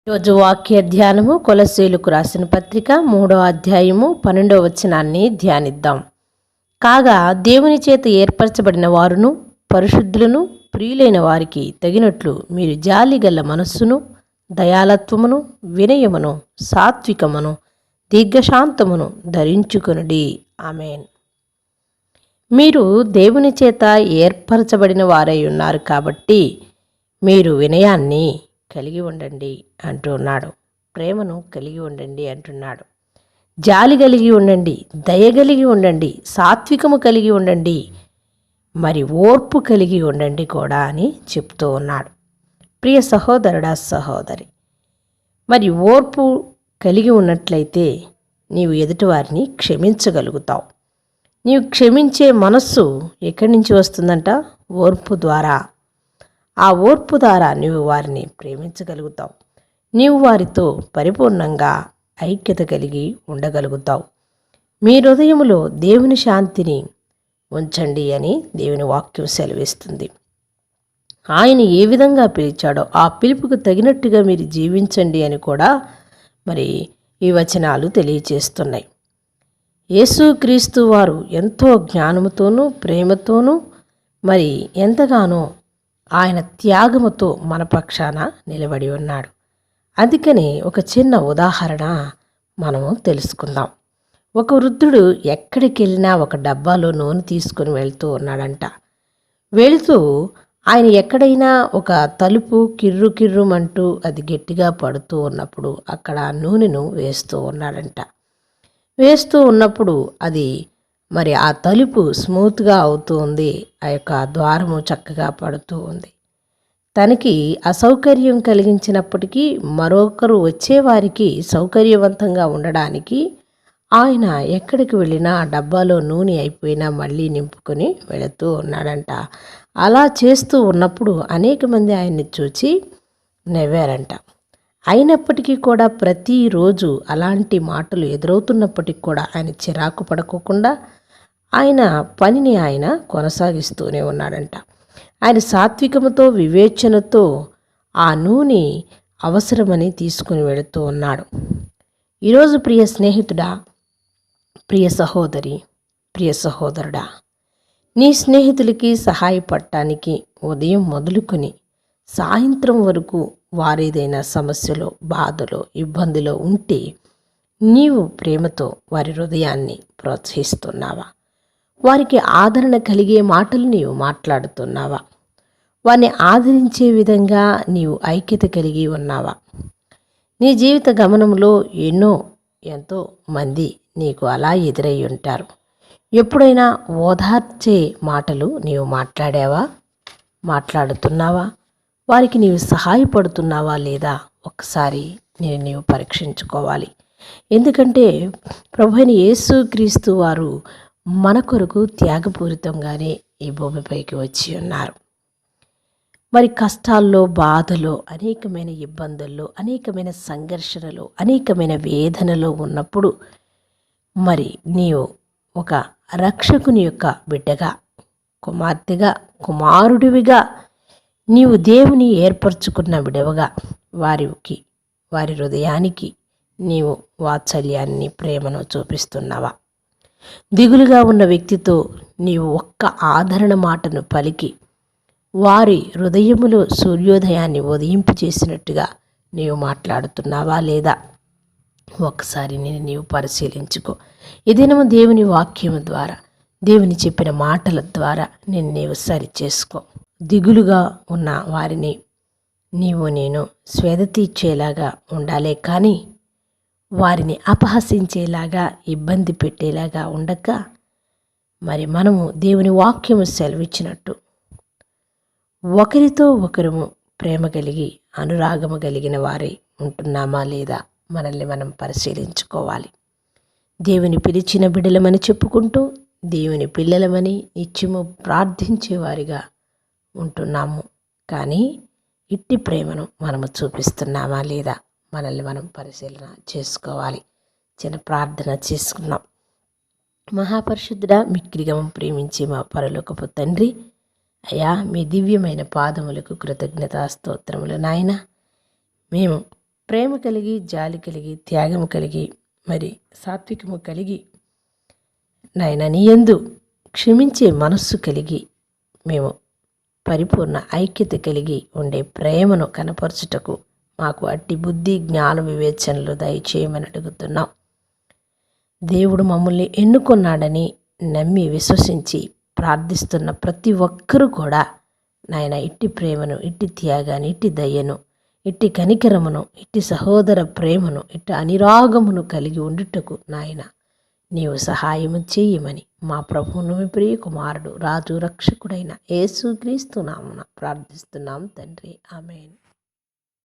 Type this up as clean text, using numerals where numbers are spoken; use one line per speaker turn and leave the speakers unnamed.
రోజు వాక్య ధ్యానము కొలస్సీలకు రాసిన పత్రిక 3వ అధ్యాయము 12వ వచనాన్ని ధ్యానిద్దాం. కాగా దేవుని చేత ఏర్పరచబడిన వారును పరిశుద్ధులను ప్రియులైన వారికి తగినట్లు మీరు జాలిగల మనస్సును దయాలత్వమును వినయమును సాత్వికమును దీర్ఘశాంతమును ధరించుకొనుడి. ఆమేన్. మీరు దేవుని చేత ఏర్పరచబడిన వారై ఉన్నారు కాబట్టి మీరు వినయాన్ని కలిగి ఉండండి అంటున్నాడు. ప్రేమను కలిగి ఉండండి అంటున్నాడు. జాలి కలిగి ఉండండి, దయ కలిగి ఉండండి, సాత్వికము కలిగి ఉండండి, మరి ఓర్పు కలిగి ఉండండి కూడా అని చెప్తూ ఉన్నాడు. ప్రియ సహోదరుడా సహోదరి, మరి ఓర్పు కలిగి ఉన్నట్లయితే నీవు ఎదుటివారిని క్షమించగలుగుతావు. నీవు క్షమించే మనస్సు ఎక్కడి నుంచి వస్తుందంట? ఓర్పు ద్వారా. ఆ ఓర్పు ద్వారా నీవు వారిని ప్రేమించగలుగుతావు. నీవు వారితో పరిపూర్ణంగా ఐక్యత కలిగి ఉండగలుగుతావు. మీ హృదయములో దేవుని శాంతిని ఉంచండి అని దేవుని వాక్యం సెలవిస్తుంది. ఆయన ఏ విధంగా పిలిచాడో ఆ పిలుపుకు తగినట్టుగా మీరు జీవించండి అని కూడా మరి ఈ వచనాలు తెలియచేస్తున్నాయి. యేసుక్రీస్తు వారు ఎంతో జ్ఞానముతోనూ ప్రేమతోనూ మరి ఎంతగానో ఆయన త్యాగముతో మన పక్షాన నిలబడి ఉన్నాడు. అందుకని ఒక చిన్న ఉదాహరణ మనము తెలుసుకుందాం. ఒక వృద్ధుడు ఎక్కడికి వెళ్ళినా ఒక డబ్బాలో నూనె తీసుకొని వెళ్తూ ఉన్నాడంట. వెళుతూ ఆయన ఎక్కడైనా ఒక తలుపు కిర్రు కిర్రుమంటూ అది గట్టిగా పడుతూ ఉన్నప్పుడు అక్కడ నూనెను వేస్తూ ఉన్నాడంట. వేస్తూ ఉన్నప్పుడు అది మరి ఆ తలుపు స్మూత్గా అవుతూ ఉంది. ఆ యొక్క ద్వారము చక్కగా పడుతూ ఉంది. తనకి అసౌకర్యం కలిగించినప్పటికీ మరొకరు వచ్చేవారికి సౌకర్యవంతంగా ఉండడానికి ఆయన ఎక్కడికి వెళ్ళినా ఆ డబ్బాలో నూనె అయిపోయినా మళ్ళీ నింపుకొని వెళుతూ ఉన్నాడంట. అలా చేస్తూ ఉన్నప్పుడు అనేక మంది ఆయన్ని చూచి నవ్వారంట. అయినప్పటికీ కూడా ప్రతిరోజు అలాంటి మాటలు ఎదురవుతున్నప్పటికీ కూడా ఆయన చిరాకు పడకోకుండా ఆయన పనిని ఆయన కొనసాగిస్తూనే ఉన్నాడంట. ఆయన సాత్వికముతో వివేచనతో ఆ నూనె అవసరమని తీసుకుని వెళుతూ ఉన్నాడు. ఈరోజు ప్రియ స్నేహితుడా, ప్రియ సహోదరి, ప్రియ సహోదరుడా, నీ స్నేహితులకి సహాయపడటానికి ఉదయం మొదలుకొని సాయంత్రం వరకు వారేదైనా సమస్యలో బాధలో ఇబ్బందిలో ఉంటే నీవు ప్రేమతో వారి హృదయాన్ని ప్రోత్సహిస్తున్నావా? వారికి ఆదరణ కలిగే మాటలు నీవు మాట్లాడుతున్నావా? వారిని ఆదరించే విధంగా నీవు ఐక్యత కలిగి ఉన్నావా? నీ జీవిత గమనంలో ఎంతో మంది నీకు అలా ఎదురై ఉంటారు. ఎప్పుడైనా ఓదార్చే మాటలు నీవు మాట్లాడావా? మాట్లాడుతున్నావా? వారికి నీవు సహాయపడుతున్నావా లేదా? ఒక్కసారి నీవు పరీక్షించుకోవాలి. ఎందుకంటే ప్రభువైన యేసుక్రీస్తు వారు మన కొరకు త్యాగపూరితంగానే ఈ భూమిపైకి వచ్చి ఉన్నారు. మరి కష్టాల్లో బాధలో అనేకమైన ఇబ్బందుల్లో అనేకమైన సంఘర్షణలో అనేకమైన వేదనలో ఉన్నప్పుడు మరి నీవు ఒక రక్షకుని యొక్క బిడ్డగా కుమార్తెగా కుమారుడివిగా నీవు దేవుని ఏర్పరచుకున్న విడవగా వారి హృదయానికి నీవు వాత్సల్యాన్ని ప్రేమను చూపిస్తున్నావా? దిగులుగా ఉన్న వ్యక్తితో నీవు ఒక్క ఆదరణ మాటను పలికి వారి హృదయములో సూర్యోదయాన్ని ఉదయింపు చేసినట్టుగా నీవు మాట్లాడుతున్నావా లేదా? ఒకసారి నీవు పరిశీలించుకో. ఈ దినము దేవుని వాక్యము ద్వారా దేవుని చెప్పిన మాటల ద్వారా నీవు సరి చేసుకో. దిగులుగా ఉన్న వారిని నేను స్వేద తీర్చేలాగా ఉండాలే కానీ వారిని అపహసించేలాగా ఇబ్బంది పెట్టేలాగా ఉండక మరి మనము దేవుని వాక్యము సెలవిచ్చినట్టు ఒకరితో ఒకరము ప్రేమ కలిగి అనురాగము కలిగిన వారై ఉంటున్నామా లేదా మనల్ని మనం పరిశీలించుకోవాలి. దేవుని పిలిచిన బిడ్డలమని చెప్పుకుంటూ దేవుని పిల్లలమని నిత్యము ప్రార్థించేవారిగా ఉంటున్నాము. కానీ ఇట్టి ప్రేమను మనము చూపిస్తున్నామా లేదా మనల్ని మనం పరిశీలన చేసుకోవాలి. చిన్న ప్రార్థన చేసుకున్నాం. మహాపరిశుద్ధుడా, మిక్కిలిగా ప్రేమించి మా పరలోకపు తండ్రి, అయ్యా మీ దివ్యమైన పాదములకు కృతజ్ఞతా స్తోత్రములు నాయన. మేము ప్రేమ కలిగి, జాలి కలిగి, త్యాగము కలిగి, మరి సాత్వికము కలిగి, నాయన నీ యందు క్షమించే మనస్సు కలిగి మేము పరిపూర్ణ ఐక్యత కలిగి ఉండే ప్రేమను కనపరచుటకు మాకు అట్టి బుద్ధి, జ్ఞాన, వివేచనలు దయచేయమని అడుగుతున్నాం. దేవుడు మమ్మల్ని ఎన్నుకొన్నాడని నమ్మి విశ్వసించి ప్రార్థిస్తున్న ప్రతి ఒక్కరూ కూడా నాయన ఇట్టి ప్రేమను, ఇట్టి త్యాగాన్ని, ఇట్టి దయ్యను, ఇట్టి కనికరమును, ఇట్టి సహోదర ప్రేమను, ఇట్టి అనురాగమును కలిగి ఉండుటకు నాయన నీవు సహాయము చేయమని మా ప్రభువును, మీ ప్రియ కుమారుడు, రాజు రక్షకుడైన యేసుక్రీస్తు నామమున ప్రార్థిస్తున్నాం తండ్రి. ఆమేన్.